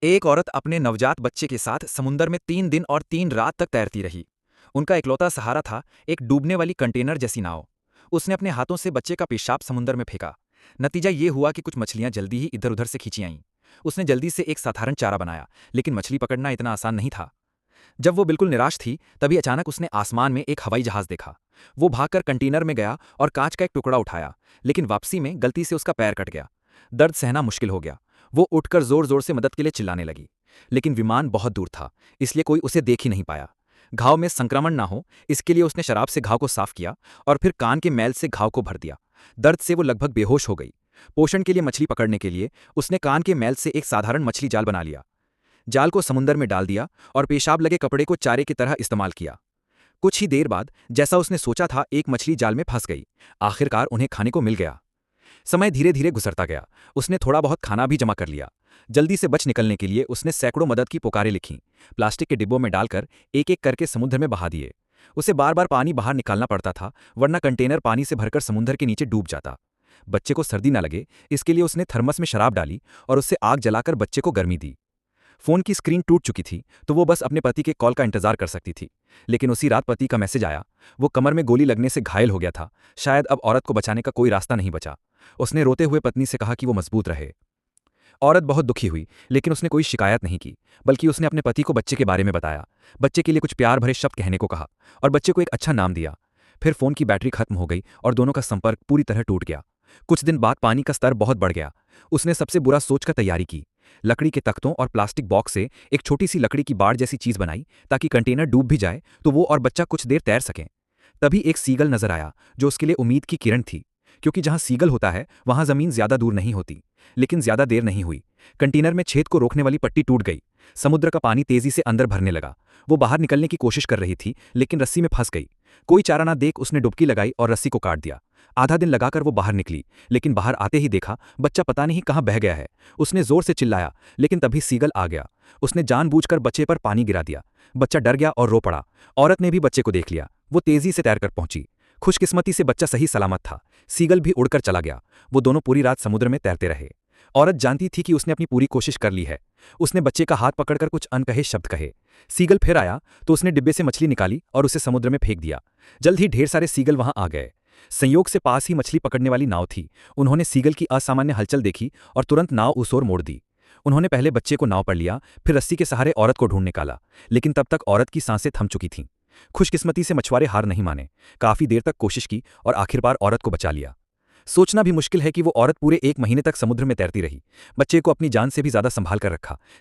एक औरत अपने नवजात बच्चे के साथ समुंदर में 3 दिन और 3 रात तक तैरती रही। उनका इकलौता सहारा था एक डूबने वाली कंटेनर जैसी नाव। उसने अपने हाथों से बच्चे का पेशाब समुंदर में फेंका। नतीजा ये हुआ कि कुछ मछलियां जल्दी ही इधर उधर से खींची आईं। उसने जल्दी से एक साधारण चारा बनाया, लेकिन मछली पकड़ना इतना आसान नहीं था। जब वो बिल्कुल निराश थी, तभी अचानक उसने आसमान में एक हवाई जहाज देखा। वो भागकर कंटेनर में गया और कांच का एक टुकड़ा उठाया, लेकिन वापसी में गलती से उसका पैर कट गया। दर्द सहना मुश्किल हो गया। वो उठकर जोर जोर से मदद के लिए चिल्लाने लगी, लेकिन विमान बहुत दूर था, इसलिए कोई उसे देख ही नहीं पाया। घाव में संक्रमण ना हो, इसके लिए उसने शराब से घाव को साफ किया और फिर कान के मैल से घाव को भर दिया। दर्द से वो लगभग बेहोश हो गई। पोषण के लिए मछली पकड़ने के लिए उसने कान के मैल से एक साधारण मछली जाल बना लिया। जाल को समुंदर में डाल दिया और पेशाब लगे कपड़े को चारे की तरह इस्तेमाल किया। कुछ ही देर बाद, जैसा उसने सोचा था, एक मछली जाल में फंस गई। आखिरकार उन्हें खाने को मिल गया। समय धीरे धीरे गुजरता गया। उसने थोड़ा बहुत खाना भी जमा कर लिया। जल्दी से बच निकलने के लिए उसने सैकड़ों मदद की पुकारें लिखीं। प्लास्टिक के डिब्बों में डालकर एक एक करके समुद्र में बहा दिए। उसे बार बार पानी बाहर निकालना पड़ता था, वरना कंटेनर पानी से भरकर समुद्र के नीचे डूब जाता। बच्चे को सर्दी न लगे, इसके लिए उसने थर्मस में शराब डाली और उससे आग जलाकर बच्चे को गर्मी दी। फोन की स्क्रीन टूट चुकी थी, तो वो बस अपने पति के कॉल का इंतजार कर सकती थी। लेकिन उसी रात पति का मैसेज आया। वो कमर में गोली लगने से घायल हो गया था। शायद अब औरत को बचाने का कोई रास्ता नहीं बचा। उसने रोते हुए पत्नी से कहा कि वो मजबूत रहे। औरत बहुत दुखी हुई, लेकिन उसने कोई शिकायत नहीं की, बल्कि उसने अपने पति को बच्चे के बारे में बताया। बच्चे के लिए कुछ प्यार भरे शब्द कहने को कहा और बच्चे को एक अच्छा नाम दिया। फिर फोन की बैटरी खत्म हो गई और दोनों का संपर्क पूरी तरह टूट गया। कुछ दिन बाद पानी का स्तर बहुत बढ़ गया। उसने सबसे बुरा सोचकर तैयारी की। लकड़ी के तख्तों और प्लास्टिक बॉक्स से एक छोटी सी लकड़ी की बाड़ जैसी चीज बनाई, ताकि कंटेनर डूब भी जाए तो वो और बच्चा कुछ देर तैर सकें। तभी एक सीगल नजर आया, जो उसके लिए उम्मीद की किरण थी, क्योंकि जहां सीगल होता है वहां जमीन ज्यादा दूर नहीं होती। लेकिन ज्यादा देर नहीं हुई। कंटेनर में छेद को रोकने वाली पट्टी टूट गई। समुद्र का पानी तेजी से अंदर भरने लगा। वो बाहर निकलने की कोशिश कर रही थी, लेकिन रस्सी में फंस गई। कोई चारा ना देख उसने डुबकी लगाई और रस्सी को काट दिया। आधा दिन लगाकर वो बाहर निकली, लेकिन बाहर आते ही देखा बच्चा पता नहीं कहाँ बह गया है। उसने जोर से चिल्लाया, लेकिन तभी सीगल आ गया। उसने जानबूझकर बच्चे पर पानी गिरा दिया। बच्चा डर गया और रो पड़ा। औरत ने भी बच्चे को देख लिया। वो तेजी से तैरकर पहुंची। खुशकिस्मती से बच्चा सही सलामत था। सीगल भी उड़कर चला गया। वो दोनों पूरी रात समुद्र में तैरते रहे। औरत जानती थी कि उसने अपनी पूरी कोशिश कर ली है। उसने बच्चे का हाथ पकड़कर कुछ अनकहे शब्द कहे। सीगल फिर आया तो उसने डिब्बे से मछली निकाली और उसे समुद्र में फेंक दिया। जल्द ही ढेर सारे सीगल वहां आ गए। संयोग से पास ही मछली पकड़ने वाली नाव थी। उन्होंने सीगल की असामान्य हलचल देखी और तुरंत नाव उस ओर मोड़ दी। उन्होंने पहले बच्चे को नाव पर लिया, फिर रस्सी के सहारे औरत को ढूंढ निकाला, लेकिन तब तक औरत की सांसें थम चुकी थीं। खुशकिस्मती से मछुआरे हार नहीं माने। काफी देर तक कोशिश की और आखिरकार औरत को बचा लिया। सोचना भी मुश्किल है कि वो औरत पूरे 1 महीने तक समुद्र में तैरती रही। बच्चे को अपनी जान से भी ज्यादा संभाल कर रखा,